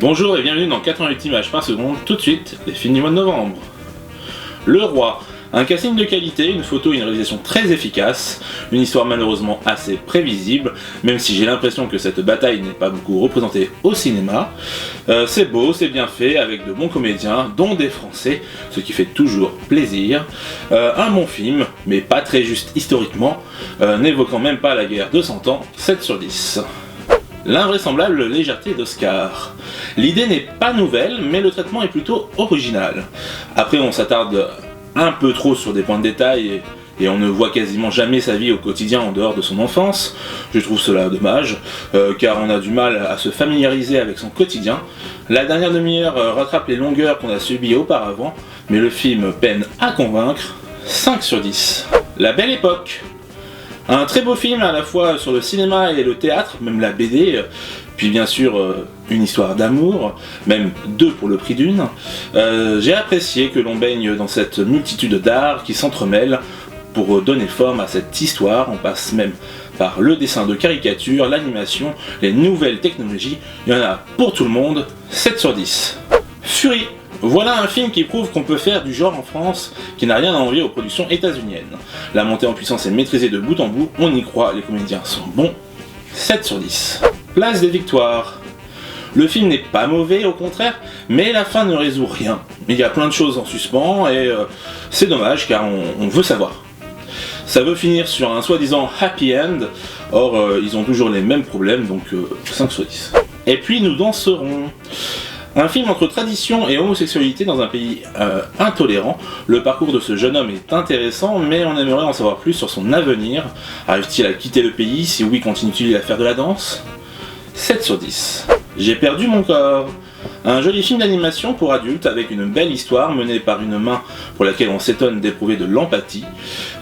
Bonjour et bienvenue dans 88 images par seconde, tout de suite, les films du mois de novembre. Le Roi, un casting de qualité, une photo et une réalisation très efficace, une histoire malheureusement assez prévisible, même si j'ai l'impression que cette bataille n'est pas beaucoup représentée au cinéma. C'est beau, c'est bien fait, avec de bons comédiens, dont des Français, ce qui fait toujours plaisir. Un bon film, mais pas très juste historiquement, n'évoquant même pas la guerre de 100 ans, 7 sur 10. L'invraisemblable légèreté d'Oscar. L'idée n'est pas nouvelle, mais le traitement est plutôt original. Après, on s'attarde un peu trop sur des points de détail et on ne voit quasiment jamais sa vie au quotidien en dehors de son enfance. Je trouve cela dommage, car on a du mal à se familiariser avec son quotidien. La dernière demi-heure rattrape les longueurs qu'on a subies auparavant, mais le film peine à convaincre. 5 sur 10. La Belle Époque. Un très beau film à la fois sur le cinéma et le théâtre, même la BD, puis bien sûr une histoire d'amour, même deux pour le prix d'une. J'ai apprécié que l'on baigne dans cette multitude d'arts qui s'entremêlent pour donner forme à cette histoire. On passe même par le dessin de caricature, l'animation, les nouvelles technologies, il y en a pour tout le monde. 7 sur 10. Fury. Voilà un film qui prouve qu'on peut faire du genre en France, qui n'a rien à envier aux productions états-uniennes. La montée en puissance est maîtrisée de bout en bout, on y croit, les comédiens sont bons. 7 sur 10. Place des victoires. Le film n'est pas mauvais, au contraire, mais la fin ne résout rien. Il y a plein de choses en suspens et c'est dommage car on veut savoir. Ça veut finir sur un soi-disant happy end, or ils ont toujours les mêmes problèmes, donc 5 sur 10. Et puis nous danserons. Un film entre tradition et homosexualité dans un pays intolérant. Le parcours de ce jeune homme est intéressant, mais on aimerait en savoir plus sur son avenir. Arrive-t-il à quitter le pays? Si oui, continue-t-il à faire de la danse? 7 sur 10. J'ai perdu mon corps. Un joli film d'animation pour adultes avec une belle histoire menée par une main pour laquelle on s'étonne d'éprouver de l'empathie.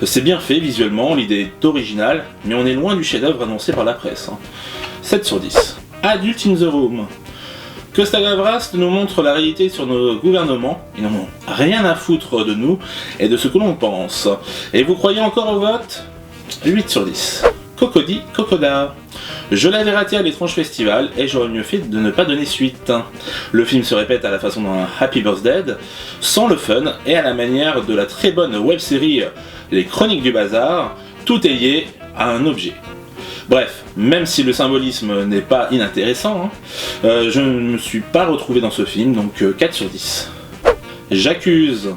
C'est bien fait visuellement, l'idée est originale, mais on est loin du chef-d'œuvre annoncé par la presse. 7 sur 10. Adult in the Room. Costa Gavras nous montre la réalité sur nos gouvernements, ils n'en ont rien à foutre de nous et de ce que l'on pense. Et vous croyez encore au vote? 8 sur 10. Cocody Cocoda. Je l'avais raté à l'étrange festival et j'aurais mieux fait de ne pas donner suite. Le film se répète à la façon d'un Happy Birthday, sans le fun et à la manière de la très bonne web-série Les Chroniques du Bazar, tout est lié à un objet. Bref, même si le symbolisme n'est pas inintéressant, je ne me suis pas retrouvé dans ce film, donc 4 sur 10. J'accuse.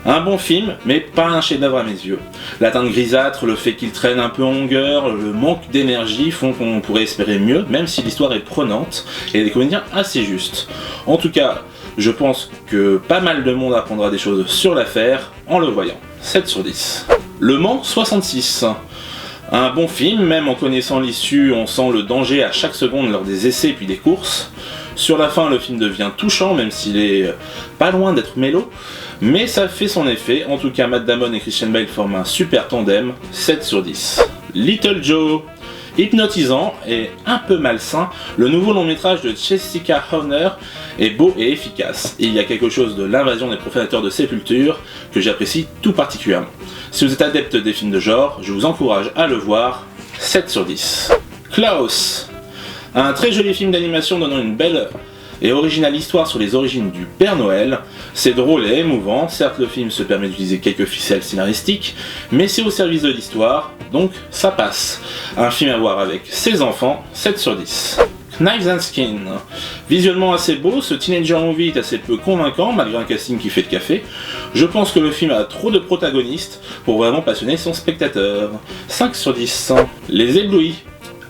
Un bon film, mais pas un chef-d'œuvre à mes yeux. La teinte grisâtre, le fait qu'il traîne un peu en longueur, le manque d'énergie font qu'on pourrait espérer mieux, même si l'histoire est prenante et les comédiens assez justes. En tout cas, je pense que pas mal de monde apprendra des choses sur l'affaire en le voyant. 7 sur 10. Le Mans 66. Un bon film, même en connaissant l'issue, on sent le danger à chaque seconde lors des essais puis des courses. Sur la fin, le film devient touchant, même s'il est pas loin d'être mélo, mais ça fait son effet. En tout cas, Matt Damon et Christian Bale forment un super tandem, 7 sur 10. Little Joe. Hypnotisant et un peu malsain, le nouveau long métrage de Jessica Horner est beau et efficace. Et il y a quelque chose de l'invasion des profanateurs de sépulture que j'apprécie tout particulièrement. Si vous êtes adepte des films de genre, je vous encourage à le voir. 7 sur 10. Klaus. Un très joli film d'animation donnant une belle et originale histoire sur les origines du Père Noël. C'est drôle et émouvant, certes le film se permet d'utiliser quelques ficelles scénaristiques, mais c'est au service de l'histoire, donc ça passe. Un film à voir avec ses enfants, 7 sur 10. Knives and Skin. Visuellement assez beau, ce teenager movie est assez peu convaincant malgré un casting qui fait le café. Je pense que le film a trop de protagonistes pour vraiment passionner son spectateur. 5 sur 10. Les Éblouis.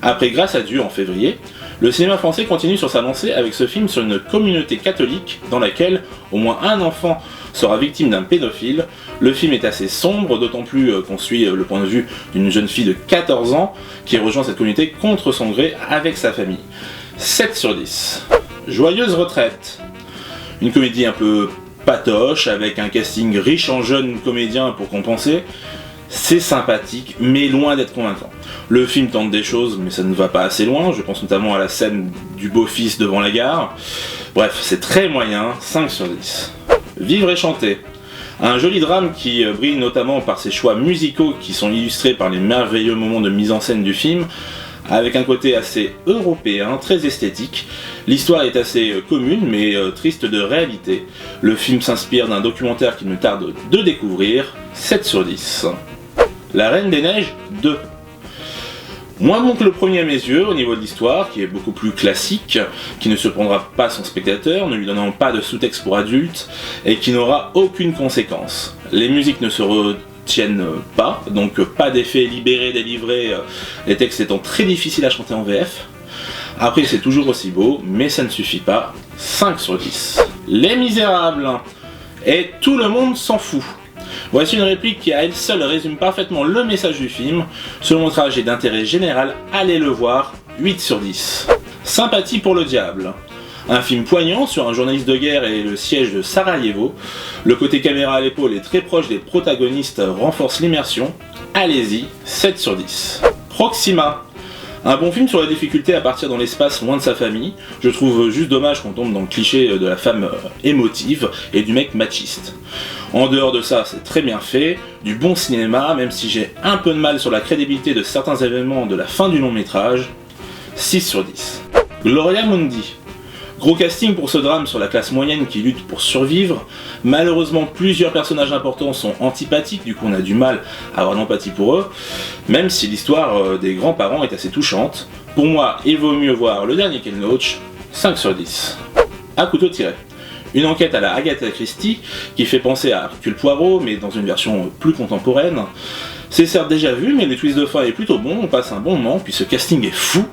Après Grâce à Dieu en février, le cinéma français continue sur sa lancée avec ce film sur une communauté catholique dans laquelle au moins un enfant sera victime d'un pédophile. Le film est assez sombre, d'autant plus qu'on suit le point de vue d'une jeune fille de 14 ans qui rejoint cette communauté contre son gré avec sa famille. 7 sur 10. Joyeuse retraite. Une comédie un peu patoche avec un casting riche en jeunes comédiens pour compenser. C'est sympathique, mais loin d'être convaincant. Le film tente des choses, mais ça ne va pas assez loin. Je pense notamment à la scène du beau-fils devant la gare. Bref, c'est très moyen, 5 sur 10. Vivre et chanter. Un joli drame qui brille notamment par ses choix musicaux qui sont illustrés par les merveilleux moments de mise en scène du film. avec un côté assez européen, très esthétique. L'histoire est assez commune mais triste de réalité. Le film s'inspire d'un documentaire qu'il me tarde de découvrir, 7 sur 10. La Reine des Neiges 2. Moins bon que le premier à mes yeux au niveau de l'histoire, qui est beaucoup plus classique, qui ne surprendra pas son spectateur, ne lui donnant pas de sous-texte pour adultes, et qui n'aura aucune conséquence. Les musiques ne se retiennent pas, donc pas d'effets libérés, délivrés, les textes étant très difficiles à chanter en VF. Après c'est toujours aussi beau, mais ça ne suffit pas, 5 sur 10. Les Misérables, et tout le monde s'en fout. Voici une réplique qui à elle seule résume parfaitement le message du film. Ce long métrage est d'intérêt général, allez le voir, 8 sur 10. Sympathie pour le diable. Un film poignant sur un journaliste de guerre et le siège de Sarajevo. Le côté caméra à l'épaule est très proche des protagonistes, renforce l'immersion. Allez-y, 7 sur 10. Proxima. Un bon film sur la difficulté à partir dans l'espace loin de sa famille. Je trouve juste dommage qu'on tombe dans le cliché de la femme émotive et du mec machiste. En dehors de ça, c'est très bien fait, du bon cinéma, même si j'ai un peu de mal sur la crédibilité de certains événements de la fin du long métrage, 6 sur 10. Gloria Mundi. Gros casting pour ce drame sur la classe moyenne qui lutte pour survivre. Malheureusement, plusieurs personnages importants sont antipathiques, du coup on a du mal à avoir l'empathie pour eux, même si l'histoire des grands-parents est assez touchante. Pour moi, il vaut mieux voir Le Dernier Ken Loach, 5 sur 10. À couteau tiré. Une enquête à la Agatha Christie qui fait penser à Hercule Poirot, mais dans une version plus contemporaine. C'est certes déjà vu, mais le twist de fin est plutôt bon, on passe un bon moment, puis ce casting est fou,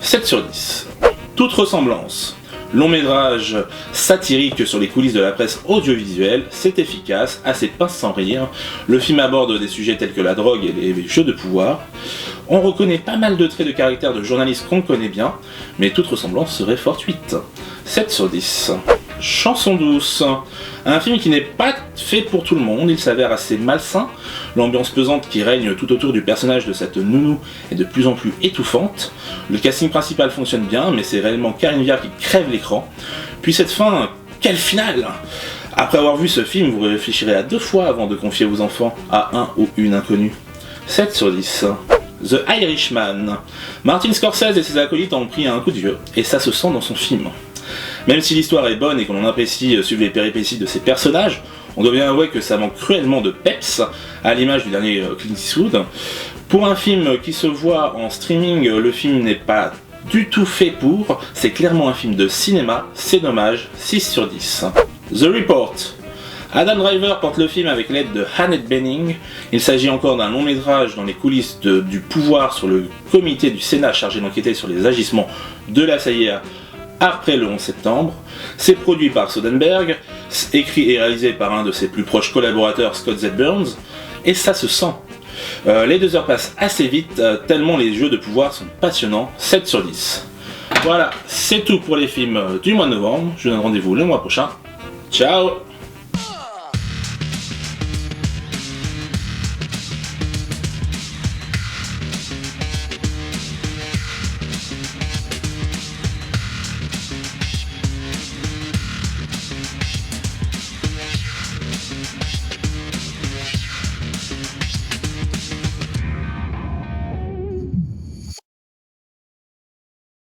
7 sur 10. Toute ressemblance. Long métrage satirique sur les coulisses de la presse audiovisuelle, c'est efficace, assez pince sans rire. Le film aborde des sujets tels que la drogue et les jeux de pouvoir. On reconnaît pas mal de traits de caractère de journalistes qu'on connaît bien, mais toute ressemblance serait fortuite. 7 sur 10. Chanson douce. Un film qui n'est pas fait pour tout le monde, il s'avère assez malsain. L'ambiance pesante qui règne tout autour du personnage de cette nounou est de plus en plus étouffante. Le casting principal fonctionne bien, mais c'est réellement Karine Viard qui crève l'écran. Puis cette fin, quelle finale! Après avoir vu ce film, vous réfléchirez à 2 fois avant de confier vos enfants à un ou une inconnue. 7 sur 10. The Irishman. Martin Scorsese et ses acolytes ont pris un coup de vieux, et ça se sent dans son film. Même si l'histoire est bonne et qu'on en apprécie suivre les péripéties de ses personnages, on doit bien avouer que ça manque cruellement de peps, à l'image du dernier Clint Eastwood. Pour un film qui se voit en streaming, le film n'est pas du tout fait pour, c'est clairement un film de cinéma, c'est dommage, 6 sur 10. The Report. Adam Driver porte le film avec l'aide de Annette Bening. Il s'agit encore d'un long métrage dans les coulisses du pouvoir sur le comité du Sénat chargé d'enquêter sur les agissements de la CIA après le 11 septembre. C'est produit par Soderbergh, écrit et réalisé par un de ses plus proches collaborateurs, Scott Z. Burns, et ça se sent. Les 2 heures passent assez vite, tellement les jeux de pouvoir sont passionnants, 7 sur 10. Voilà, c'est tout pour les films du mois de novembre, je vous donne rendez-vous le mois prochain. Ciao!